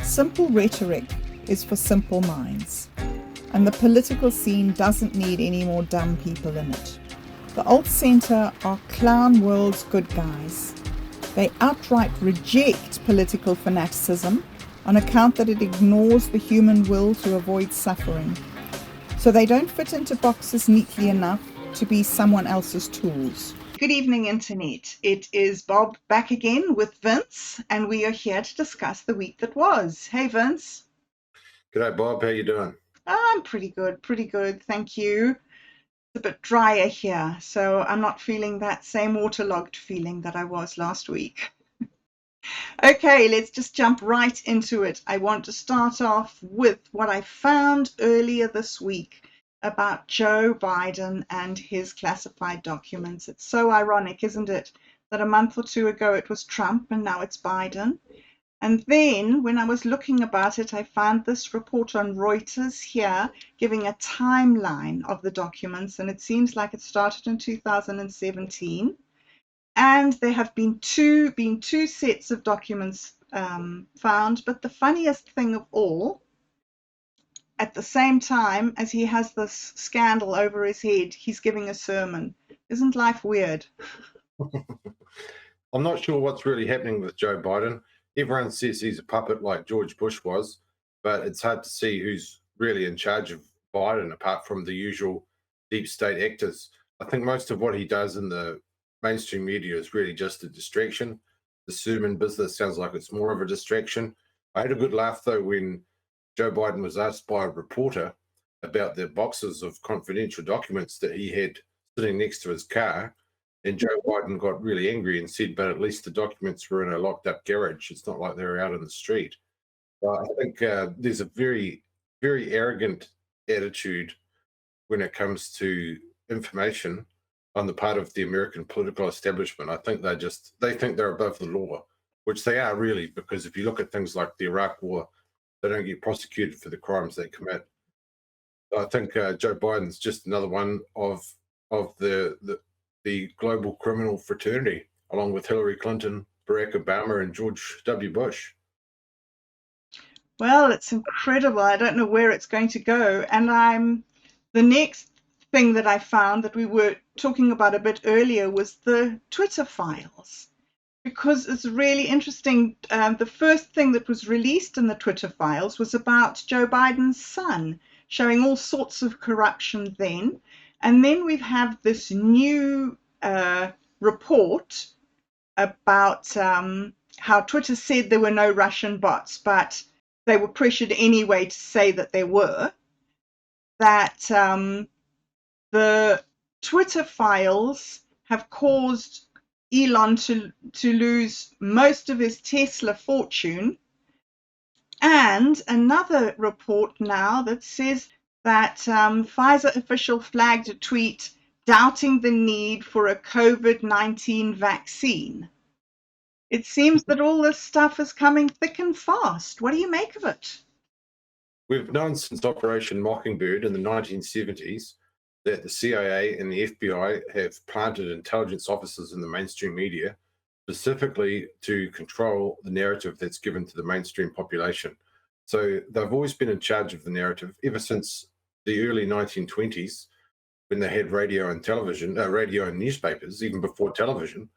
Simple rhetoric is for simple minds, and the political scene doesn't need any more dumb people in it. The alt-centre are clown world's good guys. They outright reject political fanaticism on account that it ignores the human will to avoid suffering. So they don't fit into boxes neatly enough to be someone else's tools. Good evening, Internet. It is Bob back again with Vince, and we are here to discuss the week that was. Hey, Vince. G'day, Bob. How you doing? I'm pretty good, thank you. It's a bit drier here, so I'm not feeling that same waterlogged feeling that I was last week. Okay, let's just jump right into it. I want to start off with what I found earlier this week about Joe Biden and his classified documents. It's so ironic, isn't it, that a month or two ago it was Trump and now it's Biden. And then when I was looking about it, I found this report on Reuters here giving a timeline of the documents, and it seems like it started in 2017. And there have been two sets of documents found. But the funniest thing of all, at the same time as he has this scandal over his head, he's giving a sermon. Isn't life weird? I'm not sure what's really happening with Joe Biden. Everyone says he's a puppet like George Bush was, but it's hard to see who's really in charge of Biden apart from the usual deep state actors. I think most of what he does in the mainstream media is really just a distraction. The sermon business sounds like it's more of a distraction. I had a good laugh, though, when Joe Biden was asked by a reporter about the boxes of confidential documents that he had sitting next to his car. And Joe Biden got really angry and said, but at least the documents were in a locked up garage. It's not like they were out in the street. I think there's a very, very arrogant attitude when it comes to information on the part of the American political establishment. I think they think they're above the law, which they are really, because if you look at things like the Iraq War, they don't get prosecuted for the crimes they commit. I think Joe Biden's just another one of the global criminal fraternity, along with Hillary Clinton, Barack Obama, and George W. Bush. Well, it's incredible. I don't know where it's going to go. And the next thing that I found that we were talking about a bit earlier was the Twitter files, because it's really interesting. The first thing that was released in the Twitter files was about Joe Biden's son, showing all sorts of corruption then. And then we have this new report about how Twitter said there were no Russian bots, but they were pressured anyway to say that there were. That the Twitter files have caused Elon to lose most of his Tesla fortune. And another report now that says that Pfizer official flagged a tweet doubting the need for a COVID-19 vaccine. It seems that all this stuff is coming thick and fast. What do you make of it? We've known since Operation Mockingbird in the 1970s that the CIA and the FBI have planted intelligence officers in the mainstream media specifically to control the narrative that's given to the mainstream population. So they've always been in charge of the narrative ever since the early 1920s, when they had radio and television, radio and newspapers, even before television.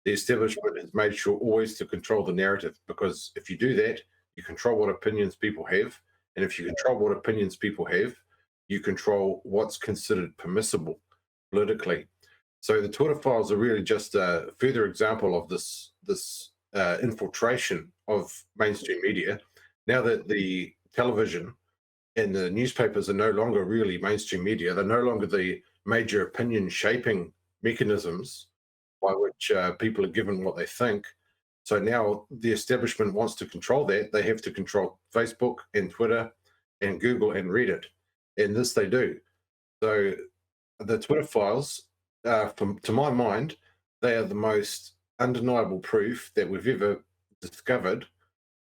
The establishment has made sure always to control the narrative, because if you do that, you control what opinions people have. And if you control what opinions people have, you control what's considered permissible politically. So the Twitter files are really just a further example of this infiltration of mainstream media. Now that the television and the newspapers are no longer really mainstream media, they're no longer the major opinion shaping mechanisms by which people are given what they think. So now the establishment wants to control that. They have to control Facebook and Twitter and Google and Reddit. And this they do. So the Twitter files, to my mind, they are the most undeniable proof that we've ever discovered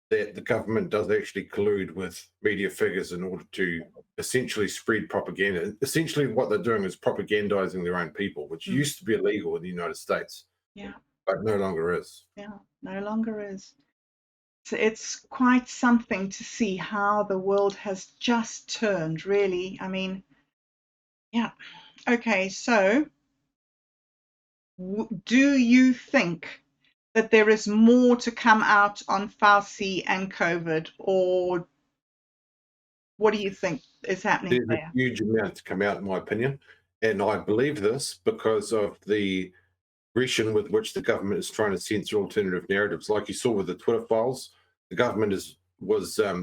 that the government does actually collude with media figures in order to essentially spread propaganda. Essentially what they're doing is propagandizing their own people, which used to be illegal in the United States. Yeah. but no longer is. Yeah, no longer is. So it's quite something to see how the world has just turned, really. I mean, yeah. Okay, so do you think that there is more to come out on Fauci and COVID, or what do you think is happening There's a there? huge amount to come out, in my opinion. And I believe this because of the aggression with which the government is trying to censor alternative narratives. Like you saw with the Twitter files, the government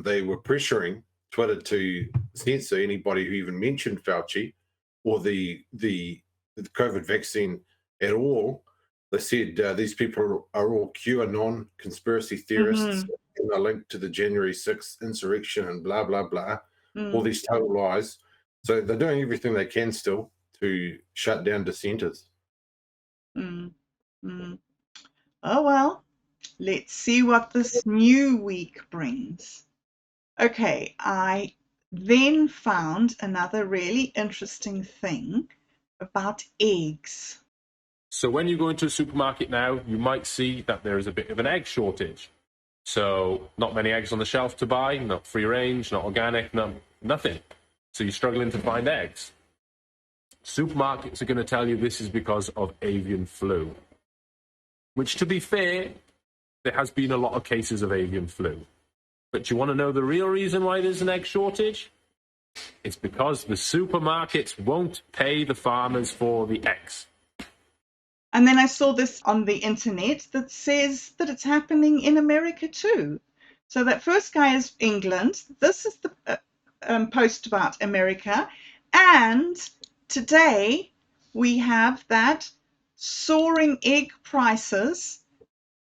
they were pressuring Twitter to censor anybody who even mentioned Fauci or the COVID vaccine at all. They said these people are all QAnon conspiracy theorists Mm-hmm. and are linked to the January 6th insurrection and blah, blah, blah. All Mm, these total lies. So they're doing everything they can still to shut down dissenters. mm, mm. Oh well, let's see what this new week brings. Okay, I then found another really interesting thing about eggs. So when you go into a supermarket now, you might see that there is a bit of an egg shortage. So not many eggs on the shelf to buy, not free range, not organic, nothing. So you're struggling to find eggs. Supermarkets are going to tell you this is because of avian flu, which, to be fair, there has been a lot of cases of avian flu. But you want to know the real reason why there's an egg shortage? It's because the supermarkets won't pay the farmers for the eggs. And then I saw this on the internet that says that it's happening in America too. So that first guy is England. This is the post about America. And today we have that soaring egg prices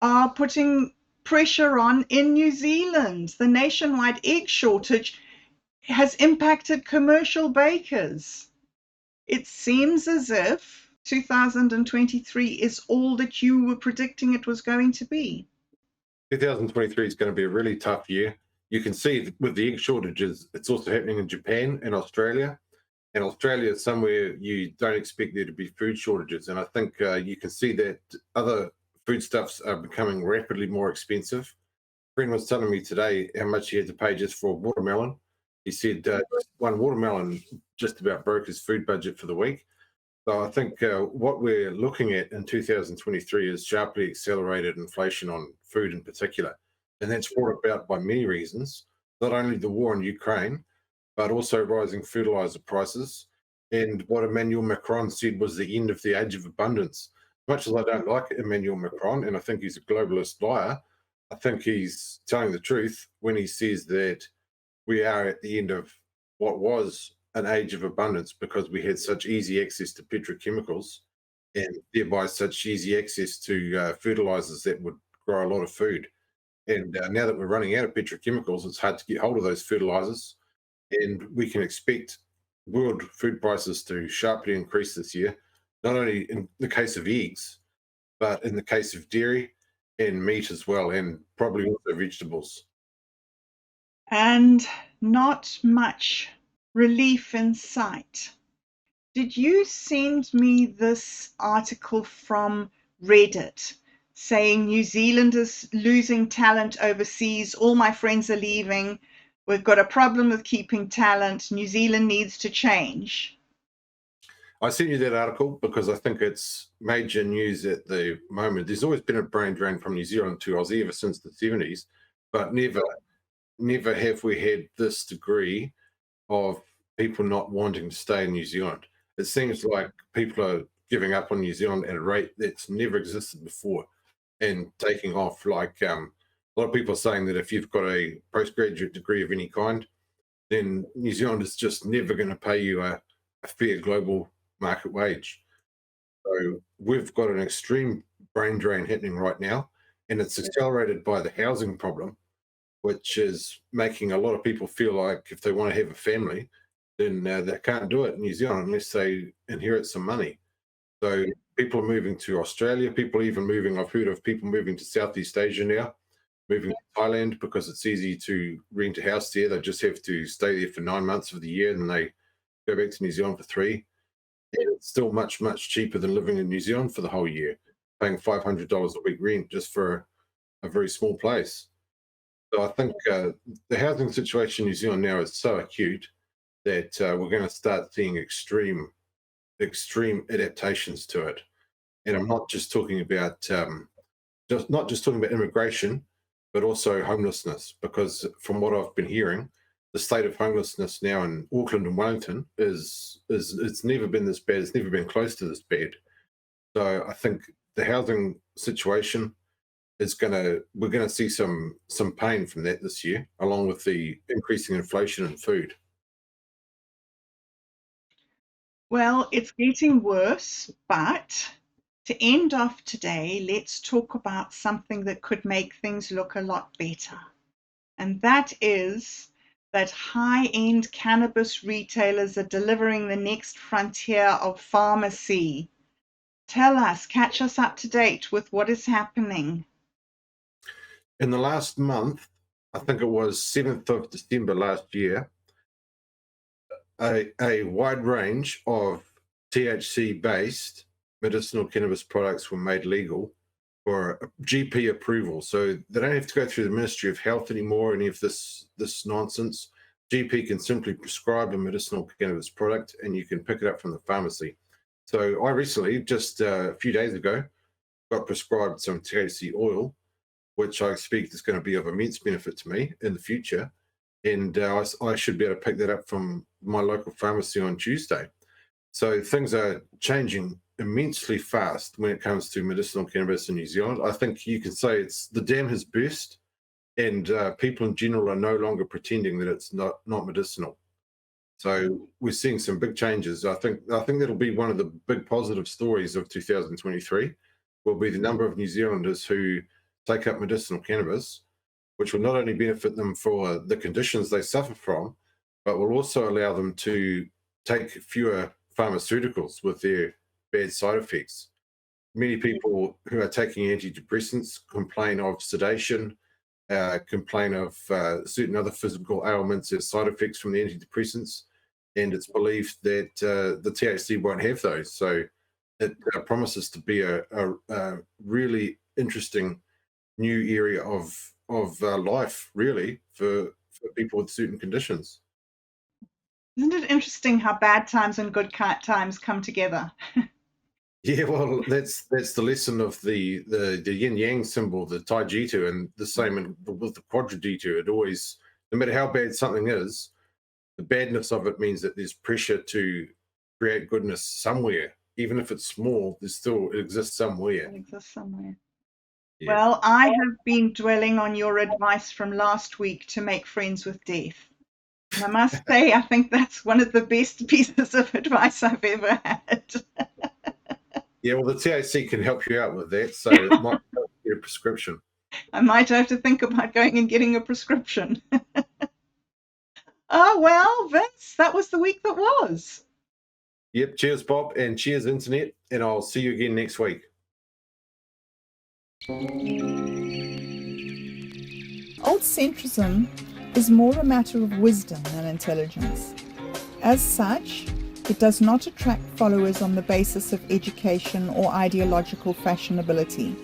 are putting pressure on in New Zealand. The nationwide egg shortage has impacted commercial bakers. It seems as if 2023 is all that you were predicting it was going to be. 2023 is going to be a really tough year. You can see with the egg shortages, it's also happening in Japan and Australia. And Australia is somewhere you don't expect there to be food shortages. And I think you can see that other foodstuffs are becoming rapidly more expensive. A friend was telling me today how much he had to pay just for a watermelon. He said one watermelon just about broke his food budget for the week. So I think what we're looking at in 2023 is sharply accelerated inflation on food in particular. And that's brought about by many reasons, not only the war in Ukraine, but also rising fertilizer prices. And what Emmanuel Macron said was the end of the age of abundance. Much as I don't like Emmanuel Macron, and I think he's a globalist liar, I think he's telling the truth when he says that we are at the end of what was an age of abundance because we had such easy access to petrochemicals and thereby such easy access to fertilizers that would grow a lot of food. And now that we're running out of petrochemicals, it's hard to get hold of those fertilizers. And we can expect world food prices to sharply increase this year, not only in the case of eggs, but in the case of dairy and meat as well, and probably also vegetables. And not much relief in sight. Did you send me this article from Reddit saying New Zealand is losing talent overseas? All my friends are leaving. We've got a problem with keeping talent. New Zealand needs to change. I sent you that article because I think it's major news at the moment. There's always been a brain drain from New Zealand to Aussie ever since the 70s, but never have we had this degree of people not wanting to stay in New Zealand. It seems like people are giving up on New Zealand at a rate that's never existed before and taking off. Like a lot of people are saying that if you've got a postgraduate degree of any kind, then New Zealand is just never going to pay you a fair global market wage. So we've got an extreme brain drain happening right now, and it's accelerated by the housing problem, which is making a lot of people feel like if they want to have a family, then they can't do it in New Zealand unless they inherit some money. So people are moving to Australia. People even moving. I've heard of people moving to Southeast Asia now, moving to Thailand because it's easy to rent a house there. They just have to stay there for 9 months of the year, and then they go back to New Zealand for 3. And it's still much cheaper than living in New Zealand for the whole year. paying $500 a week rent just for a very small place. So I think the housing situation in New Zealand now is so acute that we're going to start seeing extreme adaptations to it. And I'm not just talking about not just talking about immigration, but also homelessness, because from what I've been hearing, the state of homelessness now in Auckland and Wellington is it's never been this bad. It's never been close to this bad. So I think the housing situation is we're gonna see some pain from that this year, along with the increasing inflation in food. Well, it's getting worse, but to end off today, let's talk about something that could make things look a lot better. And that is that high-end cannabis retailers are delivering the next frontier of pharmacy. Tell us, catch us up to date with what is happening. In the last month, I think it was 7th of December last year, a wide range of THC-based medicinal cannabis products were made legal for GP approval. So they don't have to go through the Ministry of Health anymore, any of this nonsense. GP can simply prescribe a medicinal cannabis product and you can pick it up from the pharmacy. So I recently, just a few days ago, got prescribed some THC oil, which I expect is going to be of immense benefit to me in the future. And I should be able to pick that up from my local pharmacy on Tuesday. So things are changing immensely fast when it comes to medicinal cannabis in New Zealand. I think you can say the dam has burst, and people in general are no longer pretending that it's not medicinal. So we're seeing some big changes. I think that'll be one of the big positive stories of 2023. Will be the number of New Zealanders who take up medicinal cannabis, which will not only benefit them for the conditions they suffer from, but will also allow them to take fewer pharmaceuticals with their bad side effects. Many people who are taking antidepressants complain of sedation, complain of certain other physical ailments as side effects from the antidepressants, and it's believed that the THC won't have those. So it promises to be a really interesting new area of life, really, for people with certain conditions. Isn't it interesting how bad times and good times come together? Yeah, well, that's the lesson of the yin yang symbol, the taijitu, and the same with the quadrijitu. It always, no matter how bad something is, the badness of it means that there's pressure to create goodness somewhere, even if it's small. It exists somewhere. It exists somewhere. Yeah. Well, I have been dwelling on your advice from last week to make friends with death. And I must say, I think that's one of the best pieces of advice I've ever had. Yeah, well, the THC can help you out with that, so it might help you get a prescription. I might have to think about going and getting a prescription. Oh, well, Vince, that was the week that was. Yep, cheers, Bob, and cheers, Internet, and I'll see you again next week. Alt-centrism is more a matter of wisdom than intelligence. As such, it does not attract followers on the basis of education or ideological fashionability.